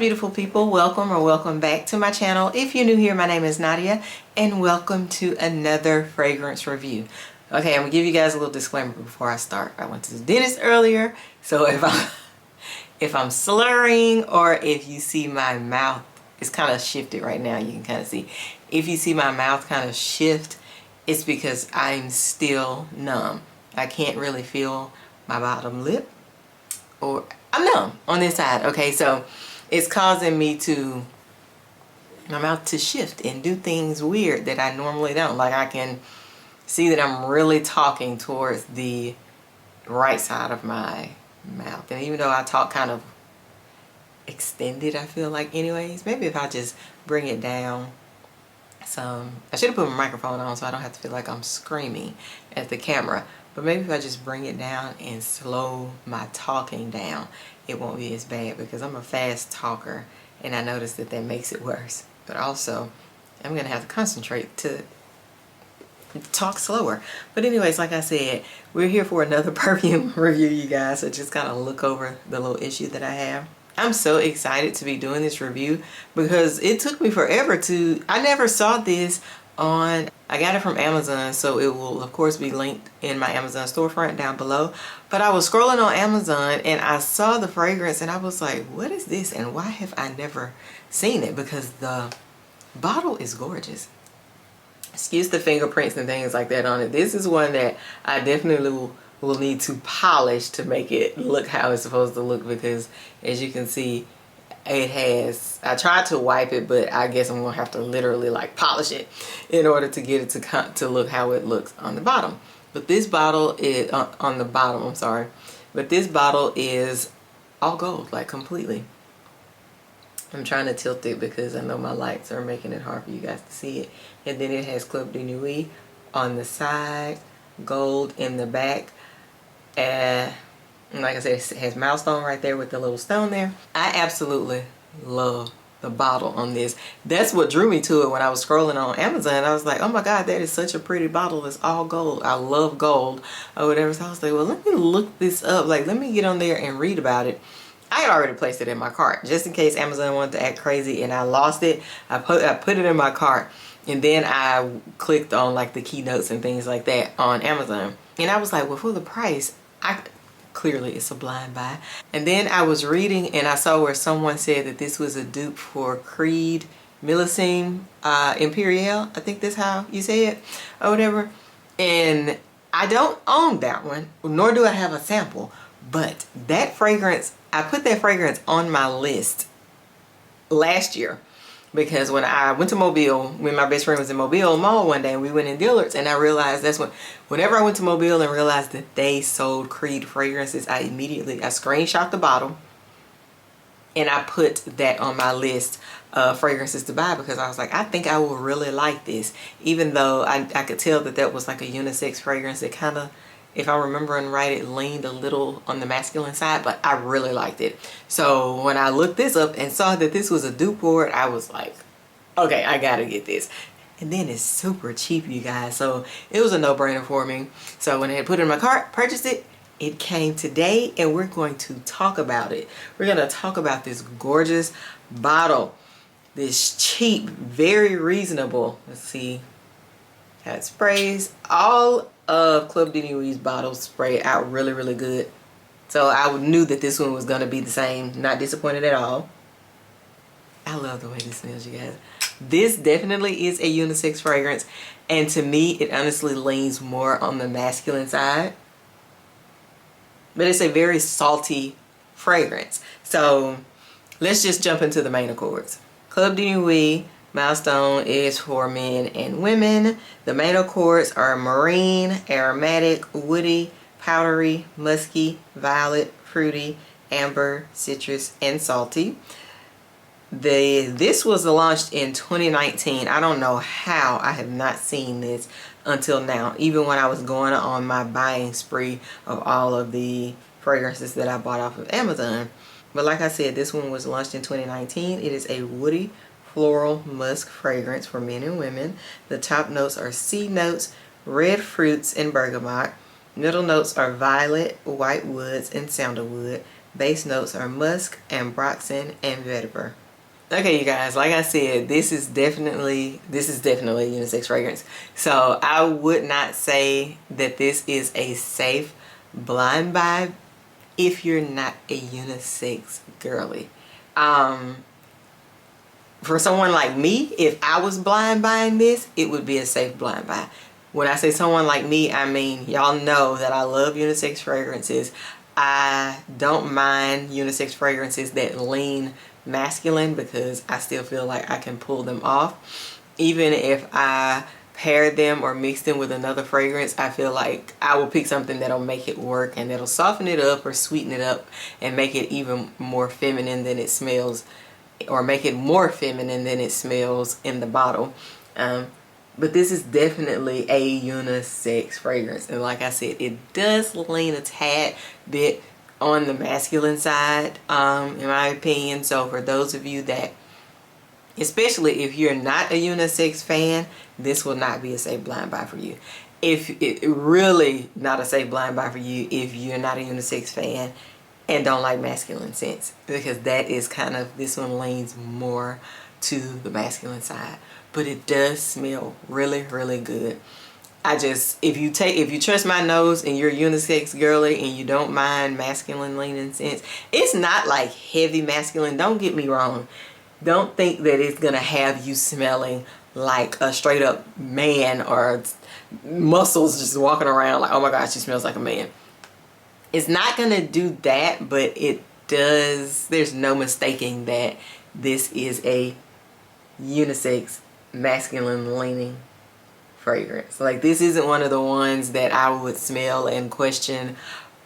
beautiful people, welcome or welcome back to my channel. If you're new here, my name is Nadia and welcome to another fragrance review. Okay, I'm gonna give you guys a little disclaimer before I start. I went to the dentist earlier, so if I'm slurring or if you see my mouth, it's kind of shifted right now, you can kind of see. If you see my mouth kind of shift, it's because I'm still numb. I can't really feel my bottom lip, or I'm numb on this side. Okay, so it's causing me my mouth to shift and do things weird that I normally don't. Like I can see that I'm really talking towards the right side of my mouth. And even though I talk kind of extended, I feel like anyways, maybe if I just bring it down some. I should have put my microphone on so I don't have to feel like I'm screaming at the camera. But maybe if I just bring it down and slow my talking down, it won't be as bad, because I'm a fast talker and I noticed that makes it worse. But also, I'm going to have to concentrate to talk slower. But anyways, like I said, we're here for another perfume review, you guys. So just kind of look over the little issue that I have. I'm so excited to be doing this review because it took me forever I never saw this on, I got it from Amazon, so it will of course be linked in my Amazon storefront down below. But I was scrolling on Amazon and I saw the fragrance and I was like, what is this and why have I never seen it? Because the bottle is gorgeous. Excuse the fingerprints and things like that on it. This is one that I definitely will need to polish to make it look how it's supposed to look, because as you can see, it has, I tried to wipe it, but I guess I'm gonna have to literally like polish it in order to get it to look how it looks on the bottom. But this bottle is on the bottom, I'm sorry, but this bottle is all gold, like completely. I'm trying to tilt it because I know my lights are making it hard for you guys to see it. And then it has Club de Nuit on the side, gold in the back, and like I said, it has Milestone right there with the little stone there. I absolutely love the bottle on this. That's what drew me to it when I was scrolling on Amazon. I was like, oh my god, that is such a pretty bottle. It's all gold. I love gold or whatever. So I was like, well, let me look this up. Like, let me get on there and read about it. I had already placed it in my cart just in case Amazon wanted to act crazy and I lost it. I put it in my cart, and then I clicked on like the keynotes and things like that on Amazon. And I was like, well, for the price, clearly it's a blind buy. And then I was reading and I saw where someone said that this was a dupe for Creed Millésime Impérial. I think that's how you say it or whatever. And I don't own that one, nor do I have a sample. But that fragrance, I put that fragrance on my list last year. Because when I went to Mobile, when my best friend was in Mobile Mall one day, and we went in Dillard's, and I realized whenever I went to Mobile and realized that they sold Creed fragrances, I screenshot the bottle and I put that on my list of fragrances to buy, because I was like, I think I will really like this. Even though I could tell that was like a unisex fragrance. It kind of, if I'm remembering right, it leaned a little on the masculine side, but I really liked it. So when I looked this up and saw that this was a dupe for it, I was like, okay, I gotta get this. And then it's super cheap, you guys. So it was a no-brainer for me. So when I had put it in my cart, purchased it, it came today, and we're going to talk about it. We're gonna talk about this gorgeous bottle, this cheap, very reasonable. Let's see how it sprays. All of Club de Nuit's bottles spray out really, really good. So I knew that this one was going to be the same. Not disappointed at all. I love the way this smells, you guys. This definitely is a unisex fragrance, and to me it honestly leans more on the masculine side. But it's a very salty fragrance. So let's just jump into the main accords. Club de Nuit Milestone is for men and women. The main accords are marine, aromatic, woody, powdery, musky, violet, fruity, amber, citrus, and salty. This was launched in 2019. I don't know how I have not seen this until now, even when I was going on my buying spree of all of the fragrances that I bought off of Amazon. But like I said, this one was launched in 2019. It is a woody floral musk fragrance for men and women. The top notes are sea notes, red fruits, and bergamot. Middle notes are violet, white woods, and sandalwood. Base notes are musk, ambroxan, and vetiver. Okay, you guys, like I said, this is definitely a unisex fragrance. So I would not say that this is a safe blind buy if you're not a unisex girly. For someone like me, if I was blind buying this, it would be a safe blind buy. When I say someone like me, I mean, y'all know that I love unisex fragrances. I don't mind unisex fragrances that lean masculine because I still feel like I can pull them off. Even if I pair them or mix them with another fragrance, I feel like I will pick something that'll make it work and that'll soften it up or sweeten it up and make it even more feminine than it smells, or make it more feminine than it smells in the bottle. But this is definitely a unisex fragrance, and like I said, it does lean a tad bit on the masculine side, in my opinion. So for those of you that, especially if you're not a unisex fan, this will not be a safe blind buy for you. If it really not a safe blind buy for you if you're not a unisex fan and don't like masculine scents, because that is kind of, this one leans more to the masculine side, but it does smell really, really good. If you trust my nose and you're unisex girly and you don't mind masculine leaning scents, it's not like heavy masculine, don't get me wrong. Don't think that it's gonna have you smelling like a straight up man or muscles just walking around like, oh my gosh, she smells like a man. It's not gonna do that, but it does. There's no mistaking that this is a unisex masculine leaning fragrance. Like, this isn't one of the ones that I would smell and question,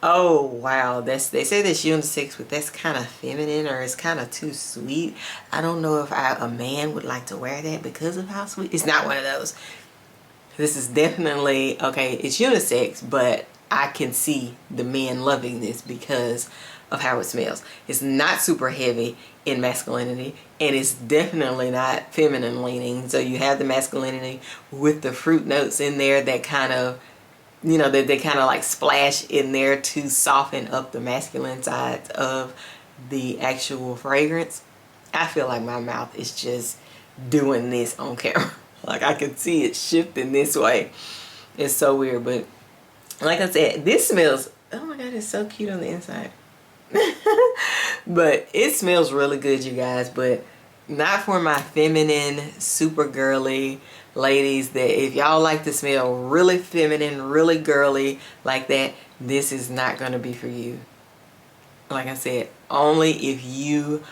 oh wow, they say that's unisex, but that's kind of feminine, or it's kind of too sweet. I don't know if a man would like to wear that because of how sweet. It's not one of those. This is definitely, okay, it's unisex, but I can see the men loving this because of how it smells. It's not super heavy in masculinity, and it's definitely not feminine leaning. So you have the masculinity with the fruit notes in there that kind of, you know, that they kind of like splash in there to soften up the masculine side of the actual fragrance. I feel like my mouth is just doing this on camera. Like, I can see it shifting this way. It's so weird, but like I said, this smells, oh my god, it's so cute on the inside. But it smells really good, you guys, but not for my feminine, super girly ladies. That if y'all like to smell really feminine, really girly like that, this is not going to be for you. Like I said, only if you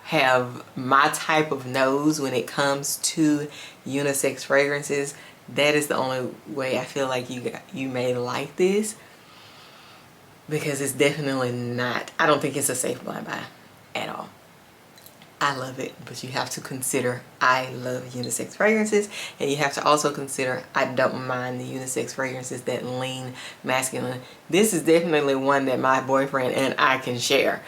have my type of nose when it comes to unisex fragrances. That is the only way I feel like you may like this, because it's definitely not, I don't think it's a safe blind buy at all. I love it, but you have to consider I love unisex fragrances, and you have to also consider I don't mind the unisex fragrances that lean masculine. This is definitely one that my boyfriend and I can share.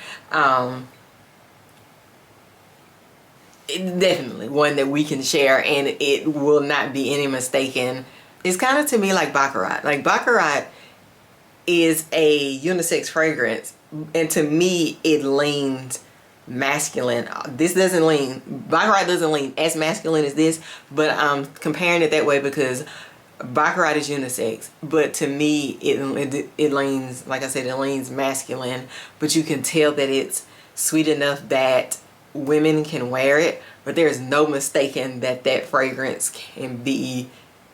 Definitely one that we can share, and it will not be any mistaken. It's kind of to me like Baccarat. Like, Baccarat is a unisex fragrance, and to me it leans masculine. This doesn't lean, Baccarat doesn't lean as masculine as this, but I'm comparing it that way because Baccarat is unisex, but to me it leans, like I said, it leans masculine, but you can tell that it's sweet enough that women can wear it. But there's no mistaking that that fragrance can be,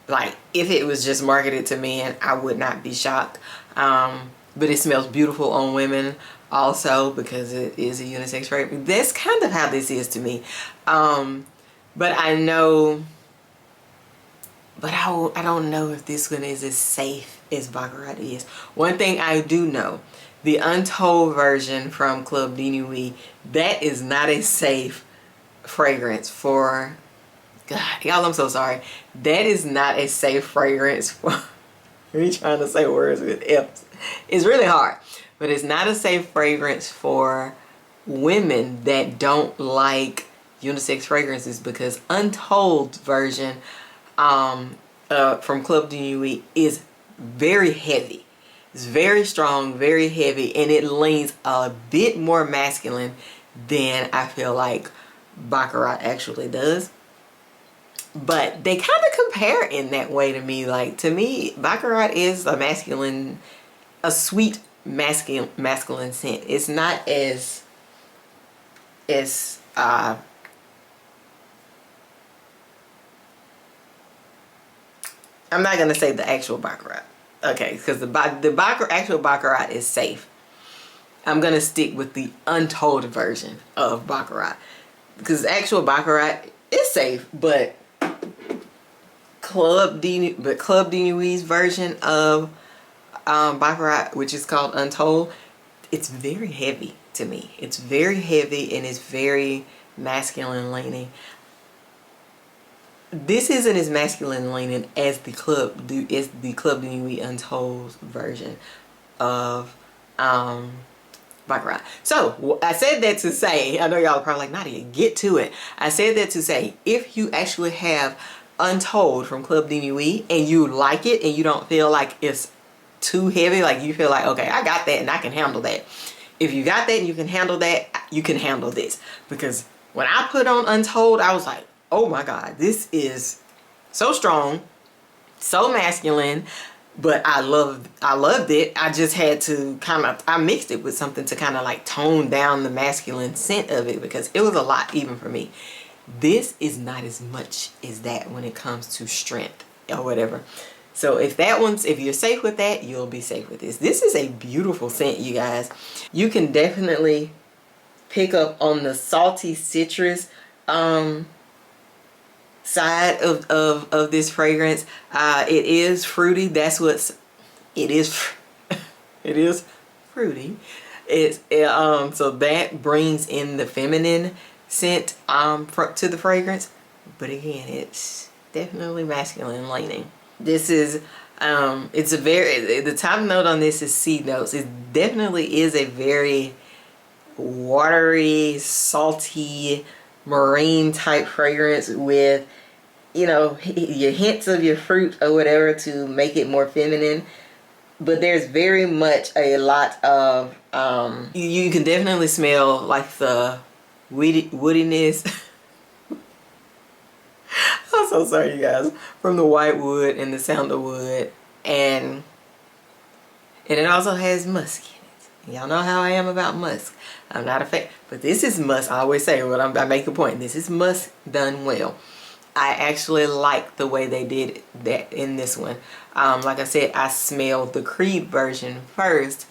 like, if it was just marketed to men, I would not be shocked. But it smells beautiful on women also because it is a unisex fragrance. That's kind of how this is to me. But I know, but I don't know if this one is as safe as Baccarat is. One thing I do know, the Untold version from Club de Nuit, that is not a safe fragrance for, God, y'all, I'm so sorry. That is not a safe fragrance for, me trying to say words with F's. It's really hard, but it's not a safe fragrance for women that don't like unisex fragrances, because Untold version from Club de Nuit is very heavy. It's very strong, very heavy, and it leans a bit more masculine than I feel like Baccarat actually does. But they kind of compare in that way to me. Like, to me, Baccarat is a masculine, a sweet masculine scent. It's not as I'm not gonna say the actual Baccarat, okay, because the actual Baccarat is safe. I'm gonna stick with the untold version of Baccarat, because actual Baccarat is safe, but Club de Nuit's version of Baccarat, which is called Untold, it's very heavy to me. It's very heavy and it's very masculine leaning. This isn't as masculine leaning as the Club de Nuit Untold version of Baccarat. So I said that to say, I know y'all are probably like, Nadia, get to it. I said that to say, if you actually have Untold from Club de Nuit and you like it and you don't feel like it's too heavy, like you feel like, okay, I got that and I can handle that. If you got that and you can handle that, you can handle this. Because when I put on Untold, I was like, oh my God, this is so strong, so masculine, but I loved it. I just had to I mixed it with something to kind of like tone down the masculine scent of it, because it was a lot even for me. This is not as much as that when it comes to strength or whatever. So if you're safe with that, you'll be safe with this. This is a beautiful scent, you guys. You can definitely pick up on the salty citrus side of this fragrance. It is fruity. That's what's it is. It is fruity. So that brings in the feminine scent to the fragrance, but again, it's definitely masculine leaning. This is it's a very, the top note on this is seed notes. It definitely is a very watery, salty, marine type fragrance with, you know, your hints of your fruit or whatever to make it more feminine. But there's very much a lot of you can definitely smell like the woodiness. I'm so sorry, you guys, from the white wood and the sandalwood, and it also has musk in it. Y'all know how I am about musk. I'm not a fan, but this is musk. I always say when I make a point, this is musk done well. I actually like the way they did that in this one. Like I said, I smelled the Creed version first,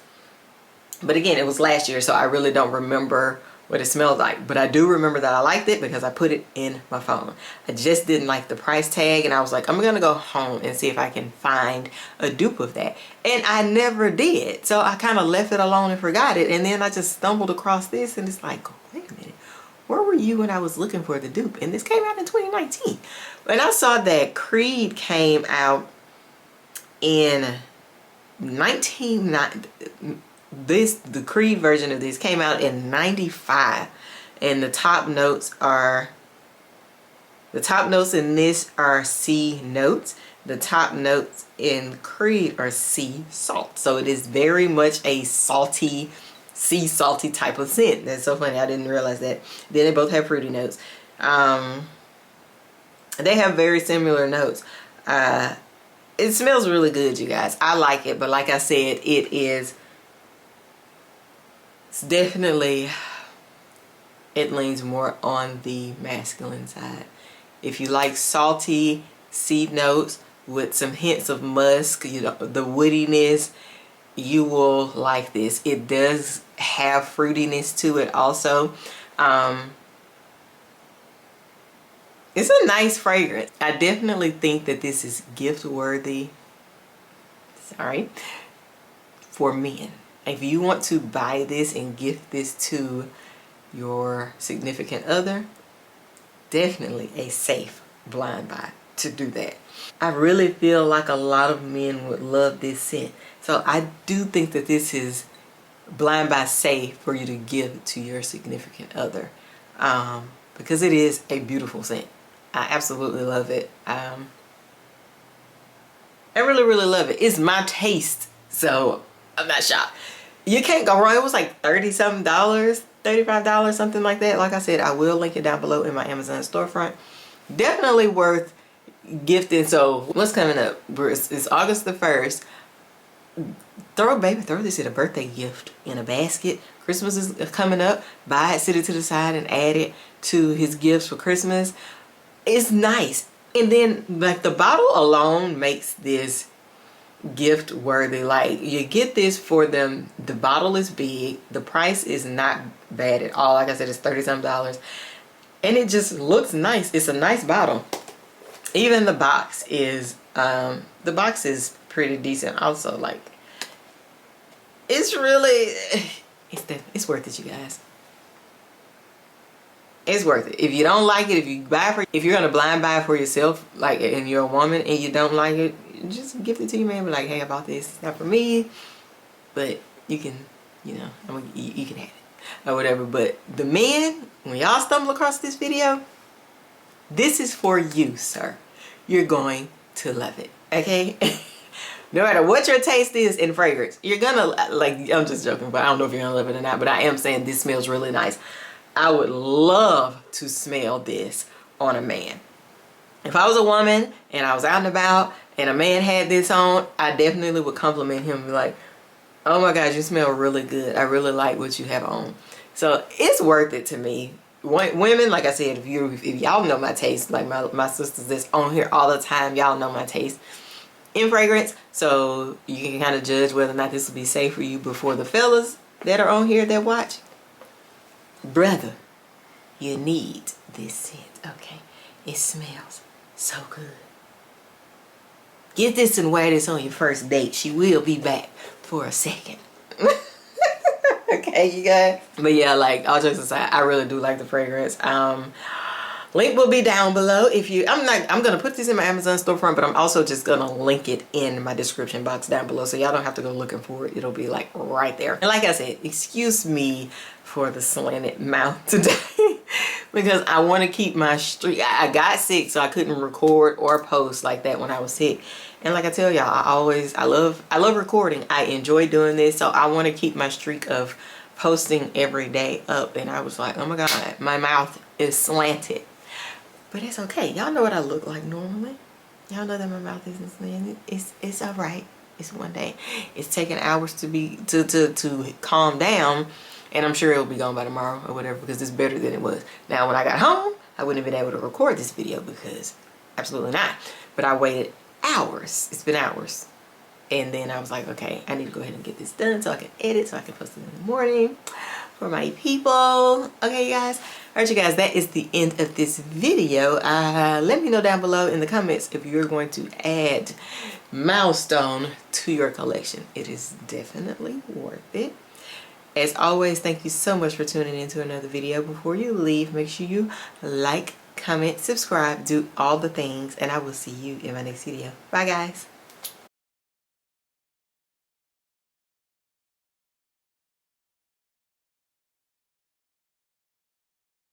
but again, it was last year, so I really don't remember what it smelled like. But I do remember that I liked it because I put it in my phone. I just didn't like the price tag, and I was like, I'm gonna go home and see if I can find a dupe of that. And I never did. So I kind of left it alone and forgot it. And then I just stumbled across this, and it's like, wait a minute. Where were you when I was looking for the dupe? And this came out in 2019. And I saw that Creed came out in the Creed version of this came out in 95, and the top notes in this are C notes. The top notes in Creed are sea salt. So it is very much a salty, sea salty type of scent. That's so funny, I didn't realize that. Then they both have fruity notes. They have very similar notes. It smells really good, you guys. I like it, but like I said, it's definitely, it leans more on the masculine side. If you like salty seed notes with some hints of musk, you know, the woodiness, you will like this. It does have fruitiness to it also. It's a nice fragrance. I definitely think that this is gift worthy, for men. If you want to buy this and gift this to your significant other, definitely a safe blind buy to do that. I really feel like a lot of men would love this scent. So I do think that this is blind buy safe for you to give to your significant other, because it is a beautiful scent. I absolutely love it. I really, really love it. It's my taste So I'm not shocked. You can't go wrong. It was like $30-something, $35, something like that. Like I said, I will link it down below in my Amazon storefront. Definitely worth gifting. So what's coming up? It's August the 1st. Throw this as a birthday gift in a basket. Christmas is coming up. Buy it, sit it to the side, and add it to his gifts for Christmas. It's nice. And then like the bottle alone makes this gift worthy. Like you get this for them. The bottle is big. The price is not bad at all. Like I said, it's $30-something. And it just looks nice. It's a nice bottle. Even the box is pretty decent also. Like it's really it's worth it, you guys. It's worth it. If you don't like it, if you're gonna blind buy it for yourself, like, and you're a woman and you don't like it, just gift it to your man. Be like, hey, I bought this. It's not for me, but you can, you know, you can have it or whatever. But the men, when y'all stumble across this video, this is for you, sir. You're going to love it, okay? No matter what your taste is in fragrance, you're gonna, like, I'm just joking, but I don't know if you're gonna love it or not, but I am saying this smells really nice. I would love to smell this on a man. If I was a woman and I was out and about and a man had this on, I definitely would compliment him and be like, oh my gosh, you smell really good. I really like what you have on. So it's worth it to me. Women, like I said, if y'all know my taste, like my sisters that's on here all the time, y'all know my taste in fragrance. So you can kind of judge whether or not this will be safe for you. Before the fellas that are on here that watch, brother, you need this scent, okay? It smells so good. Get this and wear this on your first date. She will be back for a second. Okay, you guys? But yeah, like, all jokes aside, I really do like the fragrance. Link will be down below. If you, I'm gonna put this in my Amazon storefront, but I'm also just gonna link it in my description box down below, so y'all don't have to go looking for it. It'll be like right there. And like I said, excuse me for the slanted mouth today because I want to keep my streak. I got sick, so I couldn't record or post like that when I was sick. And like I tell y'all, I love recording. I enjoy doing this, so I want to keep my streak of posting every day up. And I was like, oh my god, my mouth is slanted. But it's okay. Y'all know what I look like normally. Y'all know that my mouth isn't slanted. It's all right. It's one day. It's taking hours to calm down, and I'm sure it'll be gone by tomorrow or whatever, because it's better than it was. Now, when I got home, I wouldn't have been able to record this video because absolutely not. But I waited hours. It's been hours. And then I was like, okay, I need to go ahead and get this done so I can edit, so I can post it in the morning for my people. Okay, you guys. All right, you guys, that is the end of this video. Let me know down below in the comments if you're going to add Milestone to your collection. It is definitely worth it. As always, thank you so much for tuning into another video. Before you leave, make sure you like, comment, subscribe, do all the things, and I will see you in my next video. Bye, guys.